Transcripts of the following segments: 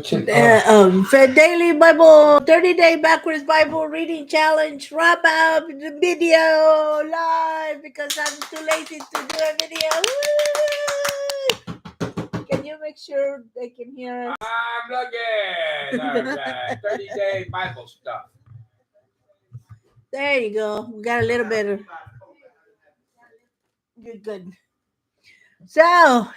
For daily Bible 30-day backwards Bible reading challenge wrap up the video live because I'm too lazy to do a video. Woo! Can you make sure they can hear us? I'm looking. All right. 30-day Bible stuff. There you go. We got a little bit of good. So,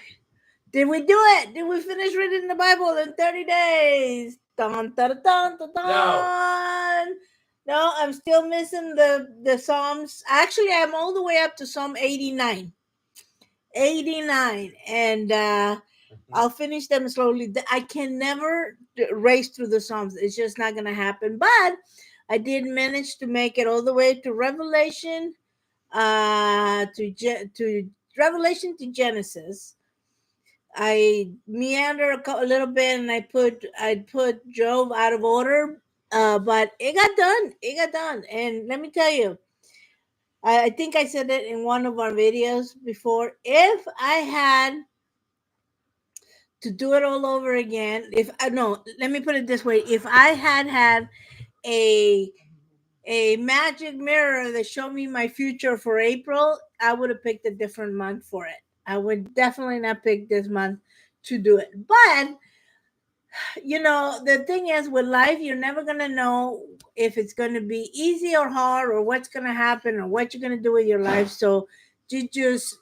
did we do it? Did we finish reading the Bible in 30 days? Dun, dun, dun, dun, dun. No, I'm still missing the Psalms. Actually, I'm all the way up to Psalm 89. 89. And I'll finish them slowly. I can never race through the Psalms. It's just not going to happen. But I did manage to make it all the way to Revelation, to Revelation to Genesis. I meander a little bit, and I put Job out of order, but it got done. It got done, and let me tell you, I think I said it in one of our videos before. If I had to do it all over again, if I no, let me put it this way: if I had a magic mirror that showed me my future for April, I would have picked a different month for it. I would definitely not pick this month to do it. But the thing is with life, you're never going to know if it's going to be easy or hard or what's going to happen or what you're going to do with your life. So you just,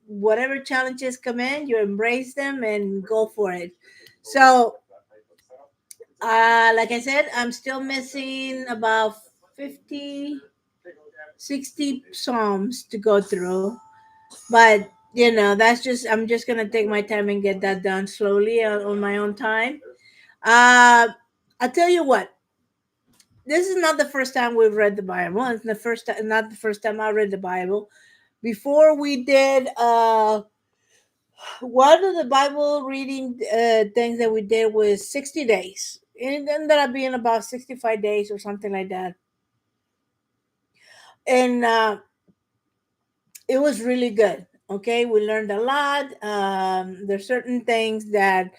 whatever challenges come in, you embrace them and go for it. So, like I said, I'm still missing about 50, 60 Psalms to go through. But, that's just, I'm just going to take my time and get that done slowly on my own time. I'll tell you what. This is not the first time we've read the Bible. It's not the first time I read the Bible. Before we did one of the Bible reading things that we did was 60 days. It ended up being about 65 days or something like that. And it was really good. Okay, we learned a lot. There's certain things that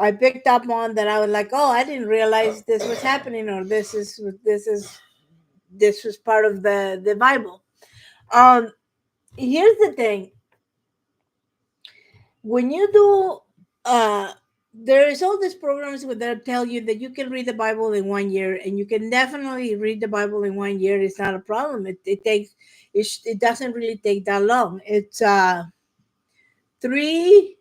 I picked up on that I was like, oh, I didn't realize this was happening, or this was part of the Bible. Here's the thing: when you do, there is all these programs where they tell you that you can read the Bible in 1 year, and you can definitely read the Bible in 1 year. It's not a problem. It doesn't really take that long. It's three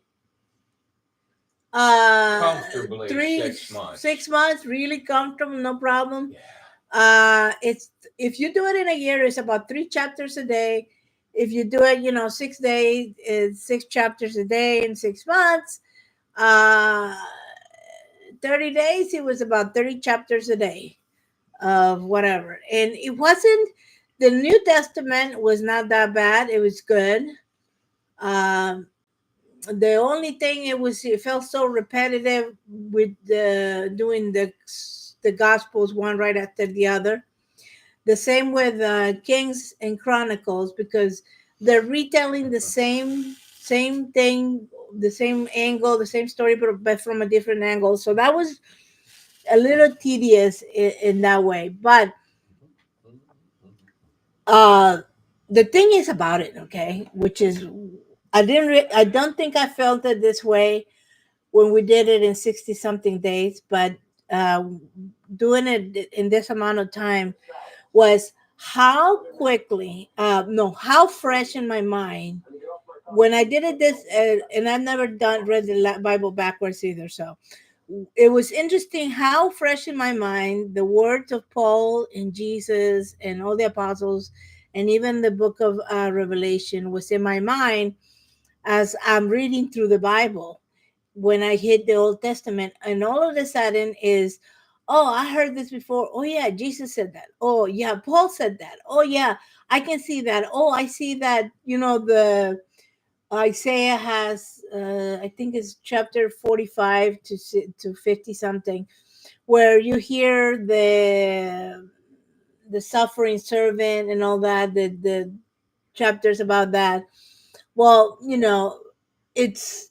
Comfortably three 6 months. 6 months, really comfortable, no problem. Yeah. It's if you do it in a year, it's about 3 chapters a day. If you do it, 6 days, it's 6 chapters a day in 6 months. uh 30 days, it was about 30 chapters a day of whatever. And it wasn't, the New Testament was not that bad. It was good. um the only thing, it felt so repetitive with doing the Gospels one right after the other. The same with Kings and Chronicles, because they're retelling the same thing, the same angle, the same story, but from a different angle. So that was a little tedious in that way. But uh, the thing is about it, okay, which is I don't think I felt it this way when we did it in 60 something days, but uh, doing it in this amount of time was how quickly, no, how fresh in my mind when I did it this, and I've never read the Bible backwards either. So it was interesting how fresh in my mind the words of Paul and Jesus and all the apostles and even the book of Revelation was in my mind as I'm reading through the Bible when I hit the Old Testament. And all of a sudden is, oh, I heard this before. Oh, yeah, Jesus said that. Oh, yeah, Paul said that. Oh, yeah, I can see that. Oh, I see that, the Isaiah has, I think it's chapter 45 to 50 something, where you hear the suffering servant and all that, the chapters about that. Well, it's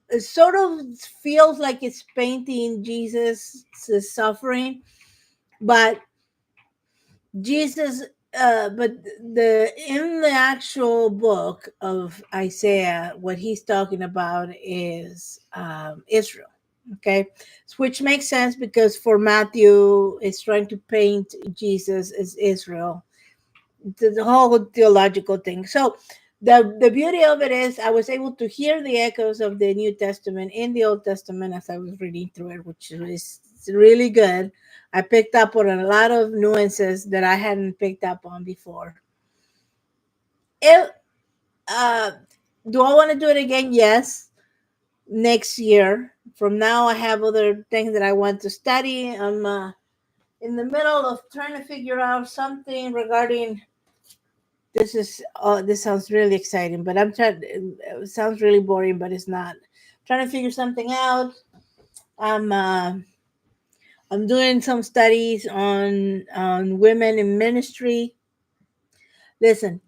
it sort of feels like it's painting Jesus' suffering, but Jesus, but the in the actual book of Isaiah, what he's talking about is Israel. Okay, which makes sense because for Matthew, it's trying to paint Jesus as Israel, the whole theological thing. So the beauty of it is I was able to hear the echoes of the New Testament in the Old Testament as I was reading through it, which is really good. I picked up on a lot of nuances that I hadn't picked up on before. It, uh, do I want to do it again? Yes, next year. From now, I have other things that I want to study. I'm in the middle of trying to figure out something regarding this sounds really exciting, but I'm trying it sounds really boring, but it's not. Trying to figure something out. I'm uh, I'm doing some studies on women in ministry. Listen,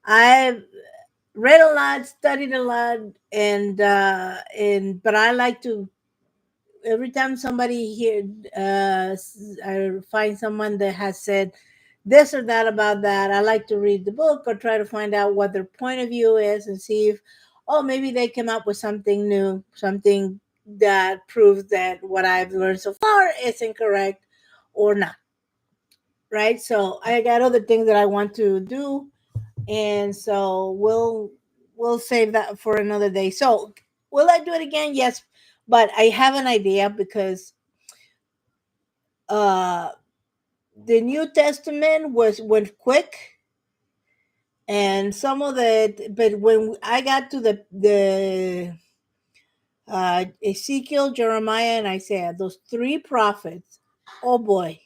I've read a lot, studied a lot, and but I like to every time somebody here I find someone that has said this or that about that, I like to read the book or try to find out what their point of view is and see if, oh, maybe they came up with something new, something that proves that what I've learned so far is incorrect or not. Right. So I got other things that I want to do. And so we'll save that for another day. So will I do it again? Yes. But I have an idea because uh the New Testament went quick, and some of the but when I got to the Ezekiel, Jeremiah, and Isaiah, those three prophets, oh boy,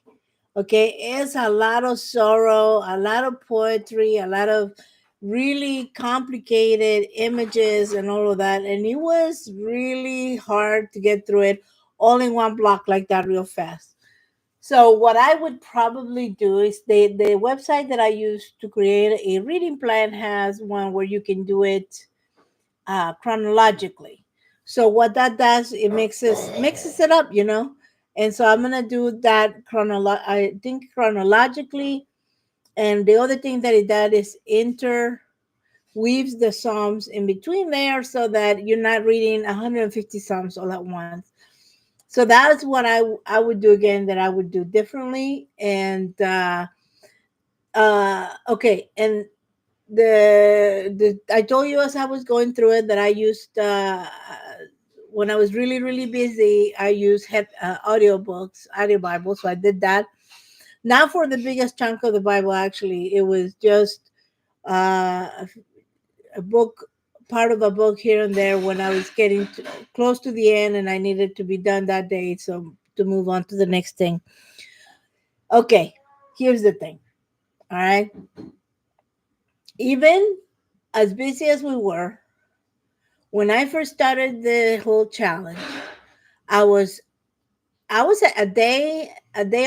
okay, it's a lot of sorrow, a lot of poetry, a lot of really complicated images and all of that, and it was really hard to get through it all in one block like that real fast. So what I would probably do is the website that I use to create a reading plan has one where you can do it chronologically. So what that does, it mixes it up, you know. And so I'm gonna do that I think chronologically. And the other thing that it does is interweaves the psalms in between there, so that you're not reading 150 psalms all at once. So that's what I would do again that I would do differently. And okay, and the I told you as I was going through it that I used when I was really busy, I used audio Bible. So I did that. Not for the biggest chunk of the Bible, actually. It was just uh, a book, part of a book here and there when I was getting close to the end and I needed to be done that day. So to move on to the next thing. Okay, here's the thing. All right. Even as busy as we were, when I first started the whole challenge, I was I was a day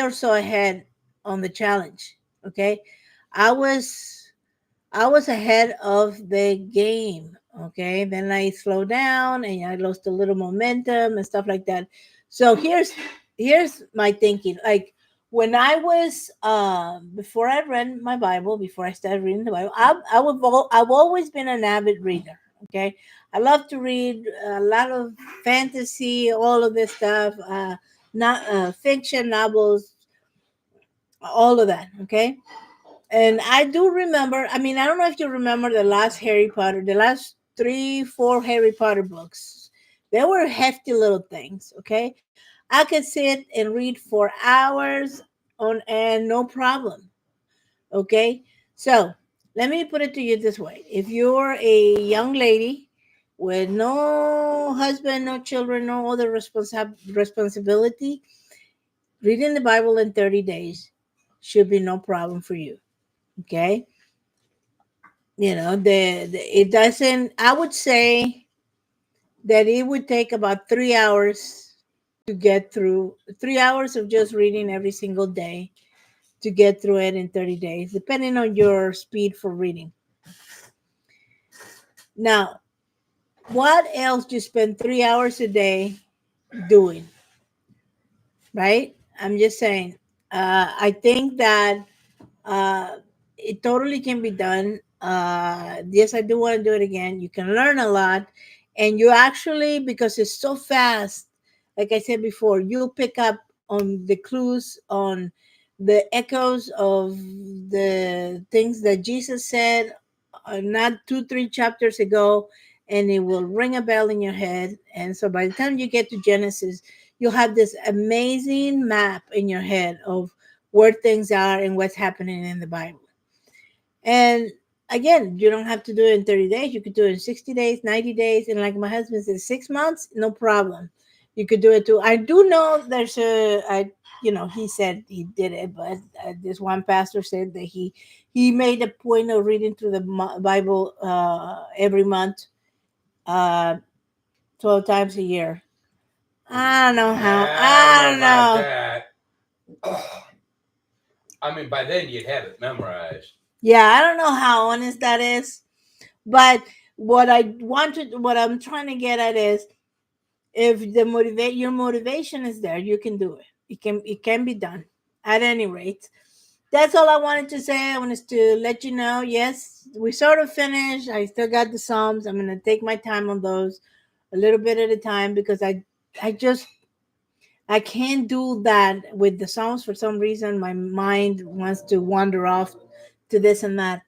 or so ahead on the challenge. Okay. I was I was ahead of the game. Okay. Then I slowed down and I lost a little momentum and stuff like that. So here's my thinking. Like when I was before I read my Bible, before I started reading the Bible, I've always been an avid reader. Okay. I love to read a lot of fantasy, all of this stuff, not fiction novels, all of that. Okay. And I do remember, I mean, I don't know if you remember the last Harry Potter, the last three, four Harry Potter books. They were hefty little things, okay? I could sit and read for hours on and no problem, okay? So let me put it to you this way. If you're a young lady with no husband, no children, no other responsibility, reading the Bible in 30 days should be no problem for you, okay? You know, it doesn't, I would say that it would take about 3 hours to get through 3 hours of just reading every single day to get through it in 30 days, depending on your speed for reading. Now, what else do you spend 3 hours a day doing? Right? I'm just saying. I think that uh, it totally can be done. Yes, I do want to do it again. You can learn a lot, and you actually, because it's so fast, like I said before, you'll pick up on the clues, on the echoes of the things that Jesus said not 2 3 chapters ago, and it will ring a bell in your head. And so by the time you get to Genesis, you'll have this amazing map in your head of where things are and what's happening in the Bible. And again, you don't have to do it in 30 days. You could do it in 60 days, 90 days. And like my husband said, 6 months, no problem. You could do it too. I do know there's he said he did it, but this one pastor said that he made a point of reading through the Bible every month, uh, 12 times a year. I don't know how. I don't I know don't about know. that. I mean, by then you'd have it memorized. Yeah, I don't know how honest that is. But what I'm trying to get at is, if your motivation is there, you can do it. It can be done. At any rate, that's all I wanted to say. I wanted to let you know. Yes, we sort of finished. I still got the Psalms. I'm gonna take my time on those, a little bit at a time, because I just I can't do that with the Psalms. For some reason, my mind wants to wander off to this and that.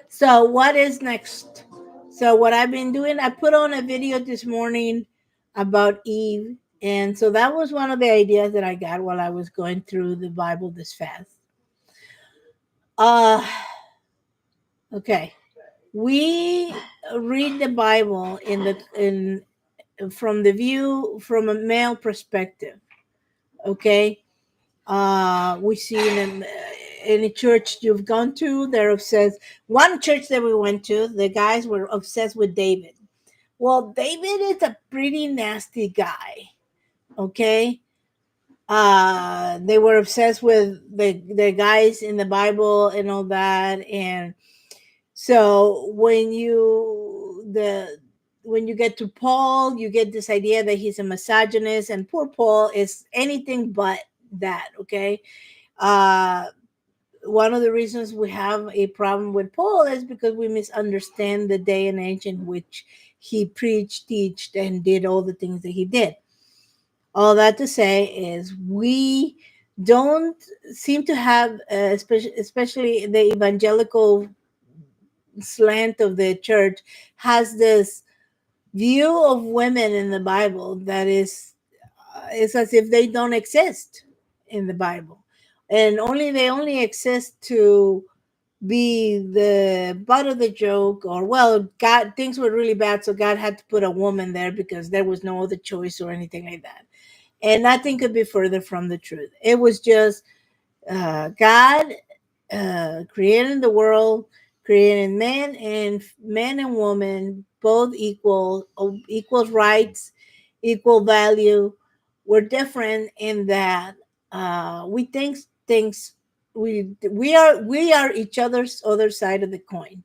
So what is next? So what I've been doing, I put on a video this morning about Eve. And so that was one of the ideas that I got while I was going through the Bible this fast. Uh okay. We read the Bible in from the view from a male perspective. Okay. We see in any church you've gone to, they're obsessed. One church that we went to, the guys were obsessed with David. Well, David is a pretty nasty guy. Okay. They were obsessed with the guys in the Bible and all that. And so when you get to Paul, you get this idea that he's a misogynist, and poor Paul is anything but that. Okay. uh One of the reasons we have a problem with Paul is because we misunderstand the day and age in which he preached, teached, and did all the things that he did. All that to say is, we don't seem to have, especially the evangelical slant of the church, has this view of women in the Bible that is, it's as if they don't exist in the Bible, and they only exist to be the butt of the joke, or well, God, things were really bad, so God had to put a woman there because there was no other choice or anything like that. And nothing could be further from the truth. It was just God creating the world, creating man and woman, both equal rights, equal value. We're different in that we think things we are each other's other side of the coin.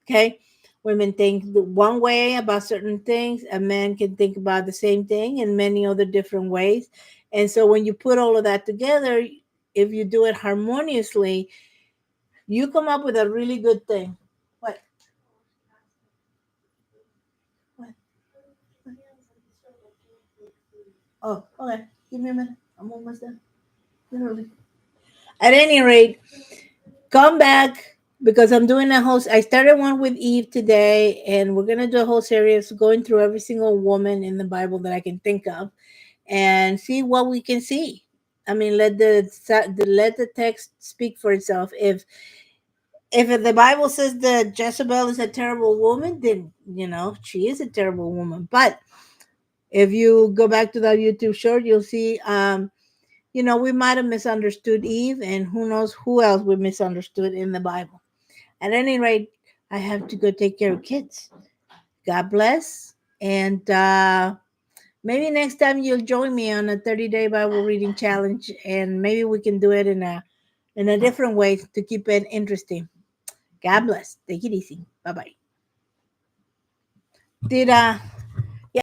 Okay. Women think one way about certain things, a man can think about the same thing in many other different ways. And so when you put all of that together, if you do it harmoniously, you come up with a really good thing. What? What? Oh, okay. Give me a minute. I'm almost done. Literally. At any rate, come back, because I'm doing a whole. I started one with Eve today, and we're gonna do a whole series going through every single woman in the Bible that I can think of, and see what we can see. I mean, let the text speak for itself. If the Bible says that Jezebel is a terrible woman, then she is a terrible woman. But if you go back to that YouTube short, you'll see, we might have misunderstood Eve, and who knows who else we misunderstood in the Bible. At any rate, I have to go take care of kids. God bless. And maybe next time you'll join me on a 30-day Bible reading challenge, and maybe we can do it in a different way to keep it interesting. God bless. Take it easy. Bye bye. Did